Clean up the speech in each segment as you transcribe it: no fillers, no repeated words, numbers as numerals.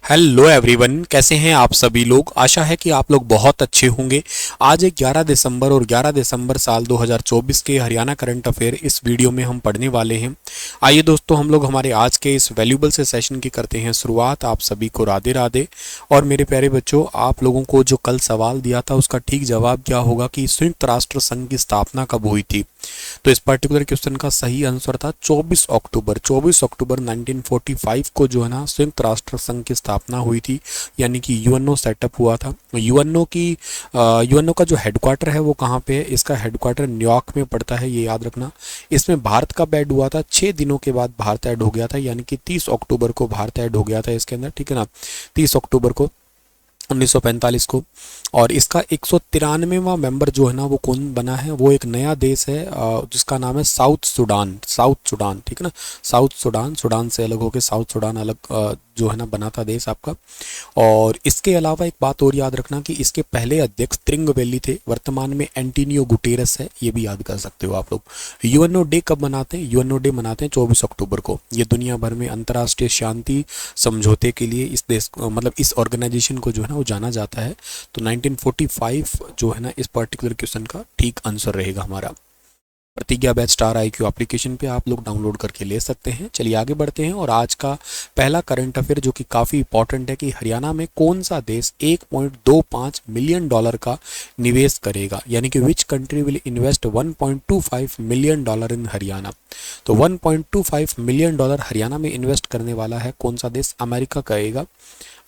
Hello everyone, कैसे हैं आप सभी लोग। आशा है कि आप लोग बहुत अच्छे होंगे। आज है 11 दिसंबर और 11 दिसंबर साल 2024 के हरियाणा करंट अफेयर इस वीडियो में हम पढ़ने वाले हैं। आइए दोस्तों, हम लोग हमारे आज के इस वैल्यूबल से सेशन की करते हैं शुरुआत। आप सभी को राधे राधे। और मेरे प्यारे बच्चों, आप लोगों को जो कल सवाल दिया था उसका ठीक जवाब क्या होगा कि संयुक्त राष्ट्र संघ की स्थापना कब हुई थी। तो इस पर्टिकुलर क्वेश्चन का सही आंसर था 24 अक्टूबर 1945 को जो है ना संयुक्त राष्ट्र संघ की स्थापना हुई थी, यानी कि यूएनओ सेटअप हुआ था। यूएनओ का जो हेडक्वार्टर है वो कहाँ पे है? इसका हेडक्वार्टर न्यूयॉर्क में पड़ता है, ये याद रखना। इसमें भारत का ऐड हुआ था, 6 दिनों के बाद भारत ऐड हो गया था, यानी कि 30 अक्टूबर को भारत ऐड हो गया था इसके अंदर, ठीक है ना। 30 अक्टूबर को 1945 को। और इसका 193वां मेंबर जो है ना वो कौन बना है? वो एक नया देश है जिसका नाम है साउथ सुडान, ठीक है ना। सुडान से अलग होकर साउथ सुडान अलग जो है ना बना था देश आपका। और इसके अलावा एक बात और याद रखना कि इसके पहले अध्यक्ष त्रिंगवेली थे, वर्तमान में एंटोनियो गुटेरस है, ये भी याद कर सकते हो आप लोग। यूएनओ डे कब मनाते हैं? यूएनओ डे मनाते हैं 24 अक्टूबर को। ये दुनिया भर में अंतर्राष्ट्रीय शांति समझौते के लिए इस देश मतलब इस ऑर्गेनाइजेशन को जो है ना वो जाना जाता है। तो 1945 जो है ना इस पर्टिकुलर क्वेश्चन का ठीक आंसर रहेगा हमारा। प्रतिज्ञा बैच स्टार IQ एप्लीकेशन पे आप लोग डाउनलोड करके ले सकते हैं। चलिए आगे बढ़ते हैं। और आज का पहला करंट अफेयर जो कि काफ़ी इंपॉर्टेंट है कि हरियाणा में कौन सा देश 1.25 मिलियन डॉलर का निवेश करेगा, यानी कि which country will invest 1.25 million dollar in Haryana. तो 1.25 मिलियन डॉलर हरियाणा में इन्वेस्ट करने वाला है कौन सा देश? अमेरिका करेगा।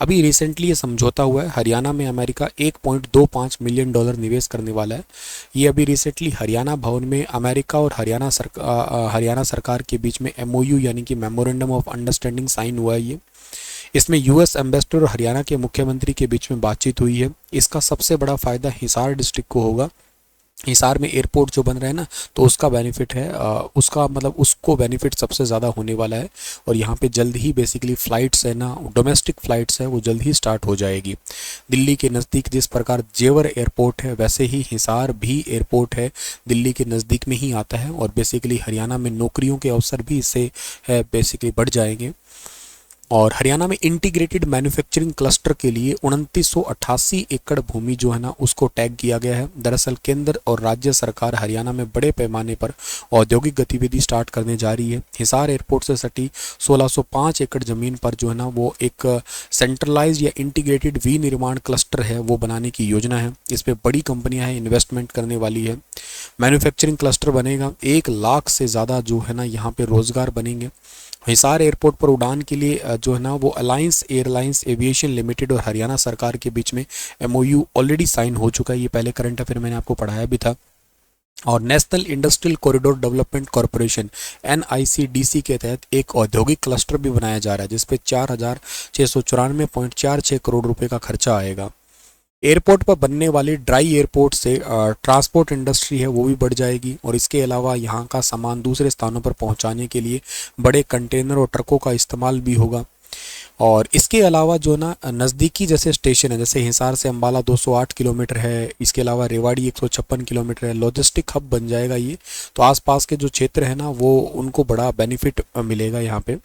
अभी रिसेंटली ये समझौता हुआ है, हरियाणा में अमेरिका 1.25 मिलियन डॉलर निवेश करने वाला है। ये अभी रिसेंटली हरियाणा भवन में अमेरिका और हरियाणा सरकार के बीच में MOU यानी कि मेमोरेंडम ऑफ अंडरस्टैंडिंग साइन हुआ है। ये इसमें US एम्बेसडर और हरियाणा के मुख्यमंत्री के बीच में बातचीत हुई है। इसका सबसे बड़ा फायदा हिसार डिस्ट्रिक्ट को होगा। हिसार में एयरपोर्ट जो बन रहा है ना, तो उसका बेनिफिट है, उसका मतलब उसको बेनिफिट सबसे ज़्यादा होने वाला है। और यहाँ पे जल्द ही बेसिकली फ़्लाइट्स है ना, डोमेस्टिक फ़्लाइट्स है वो जल्द ही स्टार्ट हो जाएगी। दिल्ली के नज़दीक जिस प्रकार जेवर एयरपोर्ट है, वैसे ही हिसार भी एयरपोर्ट है, दिल्ली के नज़दीक में ही आता है। और बेसिकली हरियाणा में नौकरियों के अवसर भी इससे है बेसिकली बढ़ जाएंगे। और हरियाणा में इंटीग्रेटेड मैन्युफैक्चरिंग क्लस्टर के लिए 2988 एकड़ भूमि जो है ना उसको टैग किया गया है। दरअसल केंद्र और राज्य सरकार हरियाणा में बड़े पैमाने पर औद्योगिक गतिविधि स्टार्ट करने जा रही है। हिसार एयरपोर्ट से सटी 1605 एकड़ जमीन पर जो है ना वो एक सेंट्रलाइज या इंटीग्रेटेड विनिर्माण क्लस्टर है वो बनाने की योजना है। इस पर बड़ी कंपनियां हैं इन्वेस्टमेंट करने वाली है। मैन्युफैक्चरिंग क्लस्टर बनेगा, 1 लाख से ज़्यादा जो है ना यहाँ पे रोजगार बनेंगे। हिसार एयरपोर्ट पर उड़ान के लिए जो है ना वो अलायंस एयरलाइंस एविएशन लिमिटेड और हरियाणा सरकार के बीच में MOU ऑलरेडी साइन हो चुका है। ये पहले करंट अफेयर मैंने आपको पढ़ाया भी था। और national industrial corridor development corporation NICDC के तहत एक औद्योगिक क्लस्टर भी बनाया जा रहा है जिसपे 4694.46 करोड़ रुपए का खर्चा आएगा। एयरपोर्ट पर बनने वाली ड्राई एयरपोर्ट से ट्रांसपोर्ट इंडस्ट्री है वो भी बढ़ जाएगी। और इसके अलावा यहाँ का सामान दूसरे स्थानों पर पहुँचाने के लिए बड़े कंटेनर और ट्रकों का इस्तेमाल भी होगा। और इसके अलावा जो ना नज़दीकी जैसे स्टेशन है, जैसे हिसार से अम्बाला 208 किलोमीटर है, इसके अलावा रेवाड़ी 156 किलोमीटर है, लॉजिस्टिक हब बन जाएगा ये। तो आसपास के जो क्षेत्र है ना वो उनको बड़ा बेनिफिट मिलेगा यहाँ पे।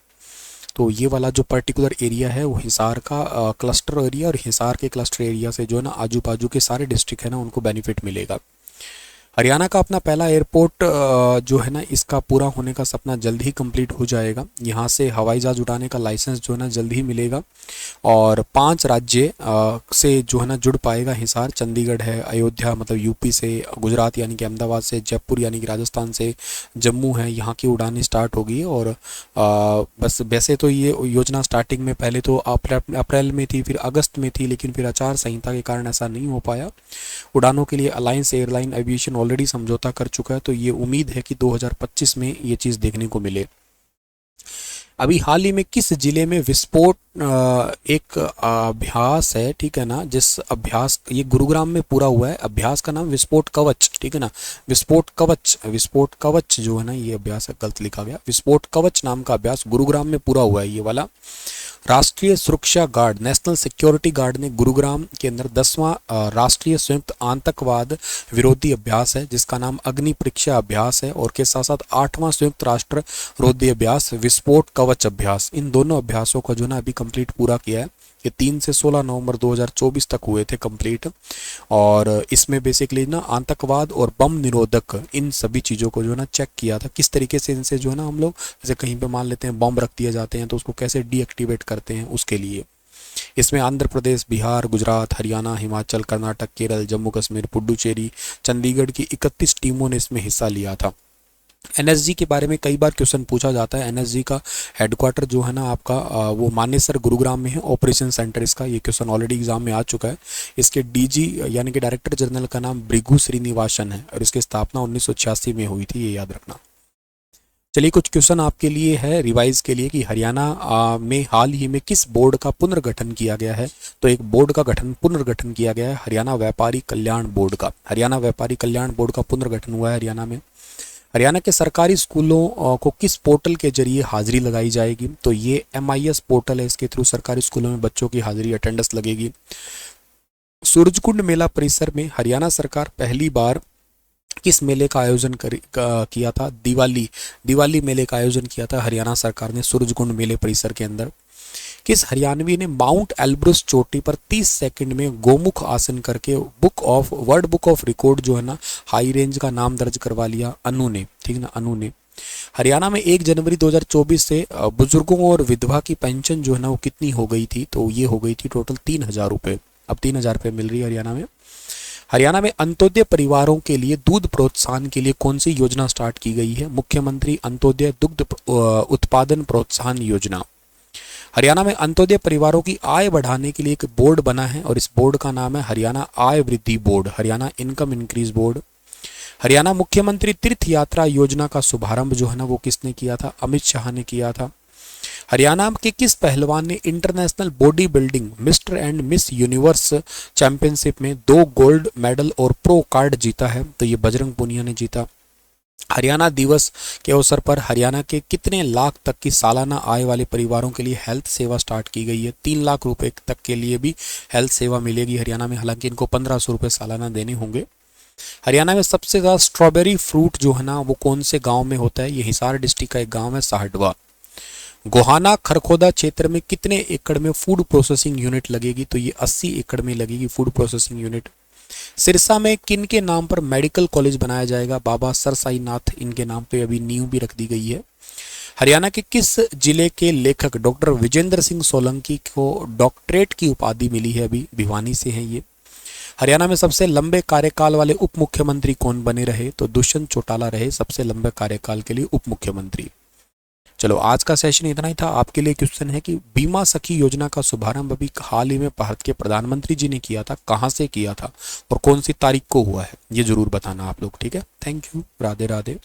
तो ये वाला जो पर्टिकुलर एरिया है वो हिसार का क्लस्टर एरिया, और हिसार के क्लस्टर एरिया से जो है ना आजू बाजू के सारे डिस्ट्रिक्ट है ना उनको बेनिफिट मिलेगा। हरियाणा का अपना पहला एयरपोर्ट जो है ना इसका पूरा होने का सपना जल्द ही कंप्लीट हो जाएगा। यहाँ से हवाई जहाज उड़ाने का लाइसेंस जो है ना जल्द ही मिलेगा। और 5 राज्य से जो है ना जुड़ पाएगा हिसार। चंडीगढ़ है, अयोध्या मतलब यूपी से, गुजरात यानी कि अहमदाबाद से, जयपुर यानी कि राजस्थान से, जम्मू है, यहाँ की उड़ानें स्टार्ट होगी। और बस वैसे तो ये योजना स्टार्टिंग में पहले तो अप्रैल में थी, फिर अगस्त में थी, लेकिन फिर आचार संहिता के कारण ऐसा नहीं हो पाया। उड़ानों के लिए अलायंस एयरलाइन एविएशन ऑलरेडी समझौता कर चुका है, तो ये उम्मीद है कि 2025 में ये चीज़ देखने को मिले। अभी हाल ही में किस जिले में विस्फोट एक अभ्यास है, ठीक है ना, जिस अभ्यास ये गुरुग्राम में पूरा हुआ है। अभ्यास का नाम विस्फोट कवच, ठीक है ना। विस्फोट कवच जो है ना ये अभ्यास गलत लिखा गया। विस्फोट कवच नाम का अभ्यास गुरुग्राम में पूरा हुआ है ये वाला। राष्ट्रीय सुरक्षा गार्ड नेशनल सिक्योरिटी गार्ड ने गुरुग्राम के अंदर 10वां राष्ट्रीय संयुक्त आतंकवाद विरोधी अभ्यास है जिसका नाम अग्नि परीक्षा अभ्यास है, और के साथ साथ 8वां संयुक्त राष्ट्र विरोधी अभ्यास विस्फोट कवच अभ्यास। इन दोनों अभ्यासों को जो ना अभी कंप्लीट पूरा किया है। ये 3 से 16 नवंबर 2024 तक हुए थे कंप्लीट। और इसमें बेसिकली ना आतंकवाद और बम निरोधक इन सभी चीज़ों को जो है ना चेक किया था, किस तरीके से इनसे जो है ना हम लोग जैसे कहीं पे मान लेते हैं बम रख दिए जाते हैं तो उसको कैसे डीएक्टिवेट करते हैं उसके लिए। इसमें आंध्र प्रदेश, बिहार, गुजरात, हरियाणा, हिमाचल, कर्नाटक, केरल, जम्मू कश्मीर, पुडुचेरी, चंडीगढ़ की 31 टीमों ने इसमें हिस्सा लिया था। एनएसजी के बारे में कई बार क्वेश्चन पूछा जाता है। एनएसजी का हेडक्वार्टर जो है ना आपका वो मानेसर गुरुग्राम में है, ऑपरेशन सेंटर इसका। ये क्वेश्चन ऑलरेडी एग्जाम में आ चुका है। इसके डीजी यानी कि डायरेक्टर जनरल का नाम भृगु श्रीनिवासन है और इसकी स्थापना 1986 में हुई थी, ये याद रखना। चलिए कुछ क्वेश्चन आपके लिए है रिवाइज के लिए कि हरियाणा में हाल ही में किस बोर्ड का पुनर्गठन किया गया है। तो एक बोर्ड का पुनर्गठन किया गया है, हरियाणा व्यापारी कल्याण बोर्ड का। हरियाणा व्यापारी कल्याण बोर्ड का पुनर्गठन हुआ है हरियाणा में। हरियाणा के सरकारी स्कूलों को किस पोर्टल के जरिए हाजिरी लगाई जाएगी। तो ये MIS पोर्टल है, इसके थ्रू सरकारी स्कूलों में बच्चों की हाजिरी अटेंडेंस लगेगी। सूरजकुंड मेला परिसर में हरियाणा सरकार पहली बार किस मेले का आयोजन किया था। दिवाली मेले का आयोजन किया था हरियाणा सरकार ने सूरजकुंड मेले परिसर के अंदर। किस हरियाणवी ने माउंट एल्ब्रुस चोटी पर 30 सेकंड में गोमुख आसन करके वर्ल्ड बुक ऑफ रिकॉर्ड जो है ना हाई रेंज का नाम दर्ज करवा लिया। अनु ने, ठीक ना, अनु ने। हरियाणा में 1 जनवरी 2024 से बुजुर्गों और विधवा की पेंशन जो है ना वो कितनी हो गई थी। तो ये हो गई थी टोटल 3000 रुपये। अब 3000 रुपये मिल रही है हरियाणा में। हरियाणा में अंत्योदय परिवारों के लिए दूध प्रोत्साहन के लिए कौन सी योजना स्टार्ट की गई है। मुख्यमंत्री अंत्योदय दुग्ध उत्पादन प्रोत्साहन योजना। हरियाणा में अंत्योदय परिवारों की आय बढ़ाने के लिए एक बोर्ड बना है और इस बोर्ड का नाम है हरियाणा आय वृद्धि board, Haryana income increase board. Haryana मुख्यमंत्री तीर्थ यात्रा योजना का शुभारंभ जो है ना वो किसने किया था, अमित शाह ने किया था। हरियाणा के किस पहलवान ने international body building mister and miss universe championship में 2 गोल्ड मेडल और प्रो कार्ड जीता है। तो ये बजरंग पुनिया ने जीता। हरियाणा दिवस के अवसर पर हरियाणा के कितने लाख तक की सालाना आय वाले परिवारों के लिए हेल्थ सेवा स्टार्ट की गई है। 3 लाख रुपए तक के लिए भी हेल्थ सेवा मिलेगी हरियाणा में, हालांकि इनको 1500 रुपये सालाना देने होंगे। हरियाणा में सबसे ज़्यादा स्ट्रॉबेरी फ्रूट जो है ना वो कौन से गांव में होता है। ये हिसार डिस्ट्रिक्ट का एक गांव है साहडवा। गोहाना खरखोदा क्षेत्र में कितने एकड़ में फूड प्रोसेसिंग यूनिट लगेगी। तो ये 80 एकड़ में लगेगी फूड प्रोसेसिंग यूनिट। सिरसा में किन के नाम पर मेडिकल कॉलेज बनाया जाएगा। बाबा सरसाई नाथ इनके नाम पे अभी नींव भी रख दी गई है। हरियाणा के किस जिले के लेखक डॉक्टर विजेंद्र सिंह सोलंकी को डॉक्टरेट की उपाधि मिली है, अभी भिवानी से हैं ये। हरियाणा में सबसे लंबे कार्यकाल वाले उप मुख्यमंत्री कौन बने रहे। तो दुष्यंत चौटाला रहे सबसे लंबे कार्यकाल के लिए उप मुख्यमंत्री। चलो आज का सेशन इतना ही था। आपके लिए क्वेश्चन है कि बीमा सखी योजना का शुभारंभ अभी हाल ही में भारत के प्रधानमंत्री जी ने किया था, कहां से किया था और कौन सी तारीख को हुआ है, ये जरूर बताना आप लोग, ठीक है। Thank you, Radhe Radhe.